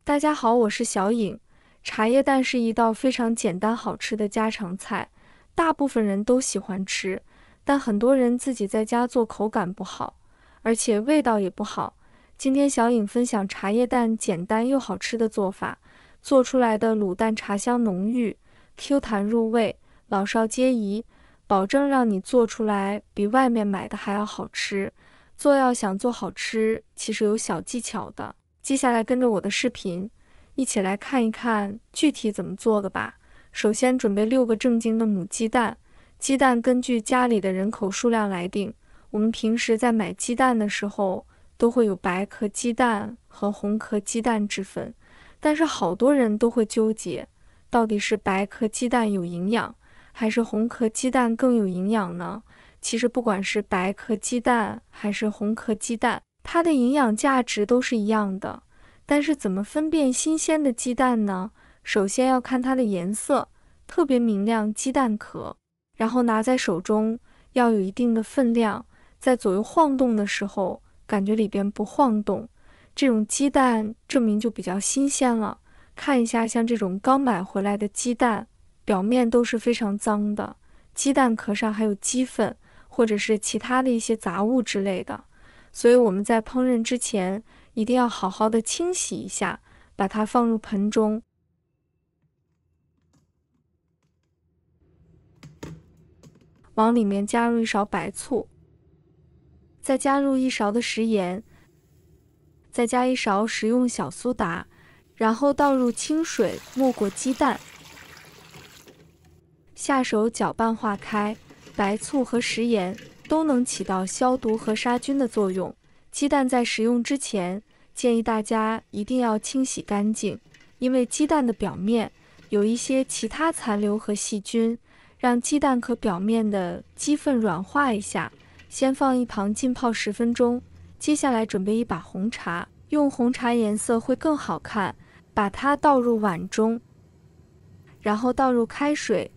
大家好，我是小颖。茶叶蛋是一道非常简单好吃的家常菜，大部分人都喜欢吃，但很多人自己在家做口感不好，而且味道也不好。今天小颖分享茶叶蛋简单又好吃的做法，做出来的卤蛋茶香浓郁，Q 弹入味，老少皆宜，保证让你做出来比外面买的还要好吃。要想做好吃，其实有小技巧的。接下来跟着我的视频，一起来看一看具体怎么做的吧。首先准备6个正经的母鸡蛋，鸡蛋根据家里的人口数量来定。我们平时在买鸡蛋的时候，都会有白壳鸡蛋和红壳鸡蛋之分，但是好多人都会纠结，到底是白壳鸡蛋有营养，还是红壳鸡蛋更有营养呢？其实不管是白壳鸡蛋还是红壳鸡蛋，它的营养价值都是一样的，但是怎么分辨新鲜的鸡蛋呢？首先要看它的颜色，特别明亮鸡蛋壳，然后拿在手中要有一定的分量，在左右晃动的时候，感觉里边不晃动，这种鸡蛋证明就比较新鲜了。看一下像这种刚买回来的鸡蛋，表面都是非常脏的，鸡蛋壳上还有鸡粪，或者是其他的一些杂物之类的。所以我们在烹饪之前一定要好好的清洗一下，把它放入盆中，往里面加入1勺白醋，再加入1勺的食盐，再加1勺食用小苏打，然后倒入清水没过鸡蛋，下手搅拌化开，白醋和食盐都能起到消毒和杀菌的作用。鸡蛋在食用之前，建议大家一定要清洗干净，因为鸡蛋的表面有一些其他残留和细菌，让鸡蛋壳表面的鸡粪软化一下。先放一旁浸泡10分钟。接下来准备一把红茶，用红茶颜色会更好看，把它倒入碗中，然后倒入开水，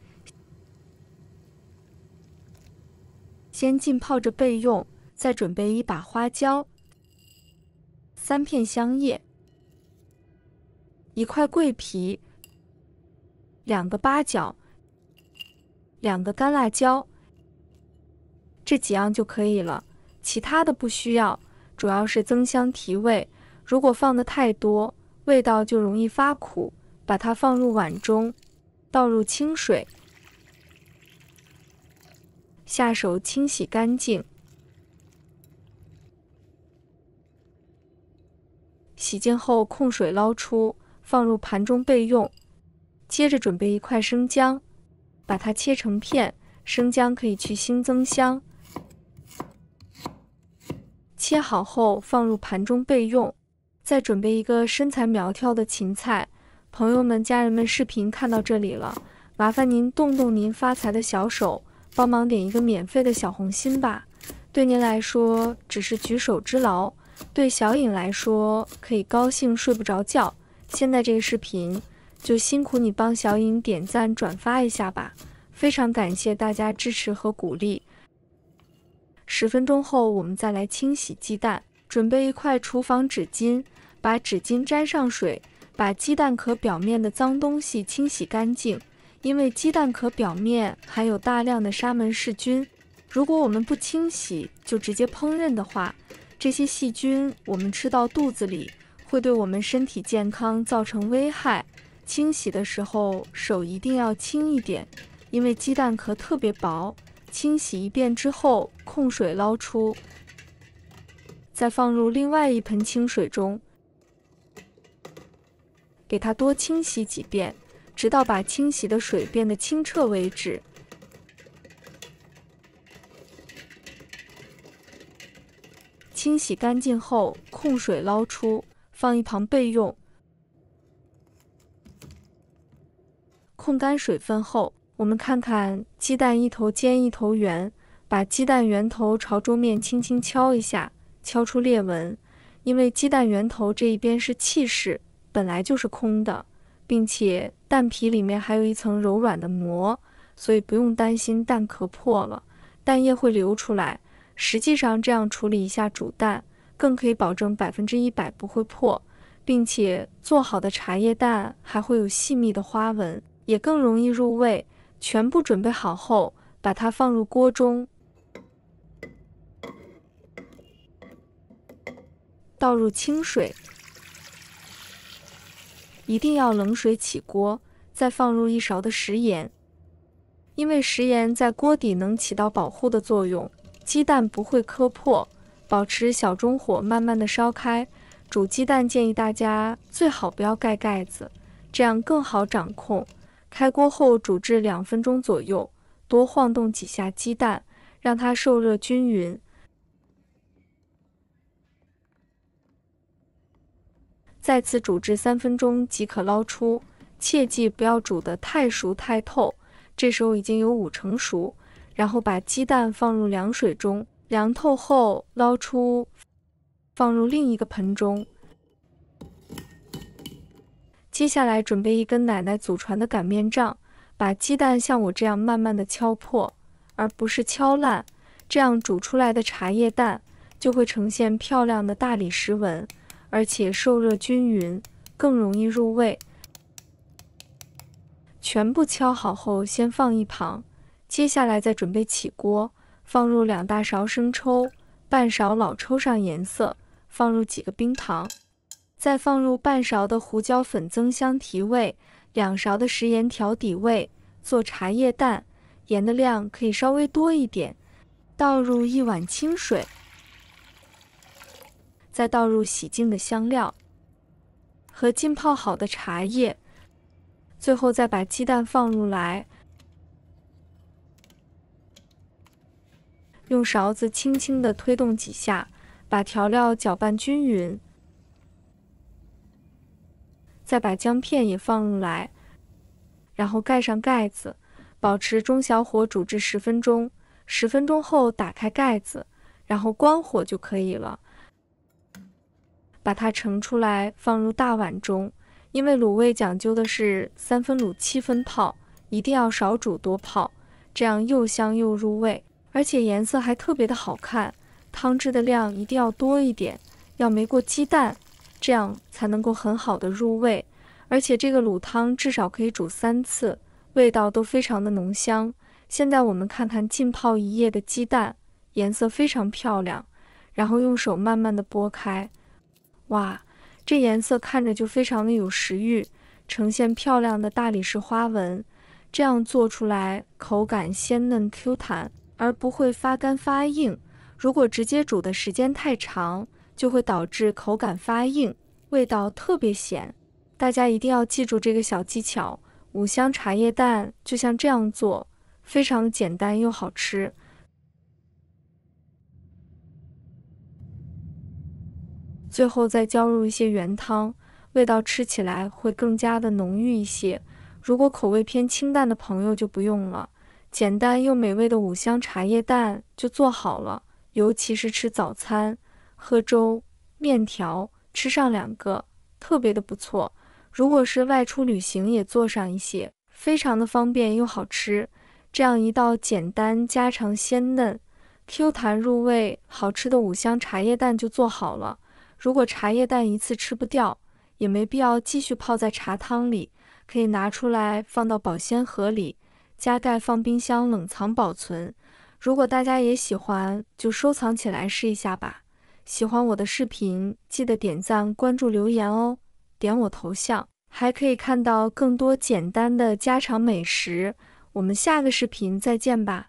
先浸泡着备用。再准备1把花椒，3片香叶，1块桂皮，2个八角，2个干辣椒，这几样就可以了，其他的不需要，主要是增香提味。如果放的太多，味道就容易发苦。把它放入碗中，倒入清水，下手清洗干净。洗净后控水捞出，放入盘中备用。接着准备1块生姜，把它切成片，生姜可以去腥增香。切好后放入盘中备用。再准备1个身材苗条的芹菜。朋友们、家人们，视频看到这里了，麻烦您动动您发财的小手，帮忙点一个免费的小红心吧。对您来说只是举手之劳，对小颖来说可以高兴睡不着觉。现在这个视频就辛苦你帮小颖点赞转发一下吧，非常感谢大家支持和鼓励。10分钟后我们再来清洗鸡蛋，准备1块厨房纸巾，把纸巾沾上水，把鸡蛋壳表面的脏东西清洗干净。因为鸡蛋壳表面含有大量的沙门氏菌，如果我们不清洗就直接烹饪的话，这些细菌我们吃到肚子里，会对我们身体健康造成危害。清洗的时候手一定要轻一点，因为鸡蛋壳特别薄。清洗1遍之后控水捞出，再放入另外1盆清水中，给它多清洗几遍，直到把清洗的水变得清澈为止。清洗干净后控水捞出，放一旁备用。控干水分后，我们看看鸡蛋一头尖一头圆，把鸡蛋圆头朝桌面轻轻敲一下，敲出裂纹。因为鸡蛋圆头这一边是气室，本来就是空的，并且蛋皮里面还有一层柔软的膜，所以不用担心蛋壳破了，蛋液会流出来。实际上这样处理一下煮蛋，更可以保证100%不会破。并且做好的茶叶蛋还会有细密的花纹，也更容易入味。全部准备好后，把它放入锅中，倒入清水，一定要冷水起锅，再放入1勺的食盐，因为食盐在锅底能起到保护的作用，鸡蛋不会磕破。保持小中火慢慢的烧开。煮鸡蛋建议大家最好不要盖盖子，这样更好掌控。开锅后煮至2分钟左右，多晃动几下鸡蛋，让它受热均匀。再次煮至3分钟即可捞出，切记不要煮得太熟太透，这时候已经有5成熟。然后把鸡蛋放入凉水中，凉透后捞出，放入另一个盆中。接下来准备一根奶奶祖传的擀面杖，把鸡蛋像我这样慢慢的敲破，而不是敲烂，这样煮出来的茶叶蛋就会呈现漂亮的大理石纹，而且受热均匀，更容易入味。全部敲好后先放一旁，接下来再准备起锅，放入2大勺生抽，半勺老抽上颜色，放入几个冰糖，再放入半勺的胡椒粉增香提味，2勺的食盐调底味。做茶叶蛋，盐的量可以稍微多一点。倒入1碗清水，再倒入洗净的香料和浸泡好的茶叶，最后再把鸡蛋放入来，用勺子轻轻地推动几下，把调料搅拌均匀，再把姜片也放入来，然后盖上盖子，保持中小火煮至10分钟。10分钟后打开盖子，然后关火就可以了。把它盛出来，放入大碗中。因为卤味讲究的是3分卤7分泡，一定要少煮多泡，这样又香又入味，而且颜色还特别的好看。汤汁的量一定要多一点，要没过鸡蛋，这样才能够很好的入味。而且这个卤汤至少可以煮3次，味道都非常的浓香。现在我们看看浸泡1夜的鸡蛋，颜色非常漂亮，然后用手慢慢的剥开，哇，这颜色看着就非常的有食欲，呈现漂亮的大理石花纹。这样做出来口感鲜嫩 Q 弹，而不会发干发硬。如果直接煮的时间太长，就会导致口感发硬，味道特别咸。大家一定要记住这个小技巧，五香茶叶蛋就像这样做，非常简单又好吃。最后再浇入一些原汤，味道吃起来会更加的浓郁一些。如果口味偏清淡的朋友就不用了，简单又美味的五香茶叶蛋就做好了。尤其是吃早餐、喝粥、面条，吃上2个，特别的不错。如果是外出旅行也做上一些，非常的方便又好吃。这样一道简单家常鲜嫩、Q 弹入味、好吃的五香茶叶蛋就做好了。如果茶叶蛋一次吃不掉，也没必要继续泡在茶汤里，可以拿出来放到保鲜盒里，加盖放冰箱冷藏保存。如果大家也喜欢，就收藏起来试一下吧。喜欢我的视频，记得点赞、关注、留言哦。点我头像，还可以看到更多简单的家常美食。我们下个视频再见吧。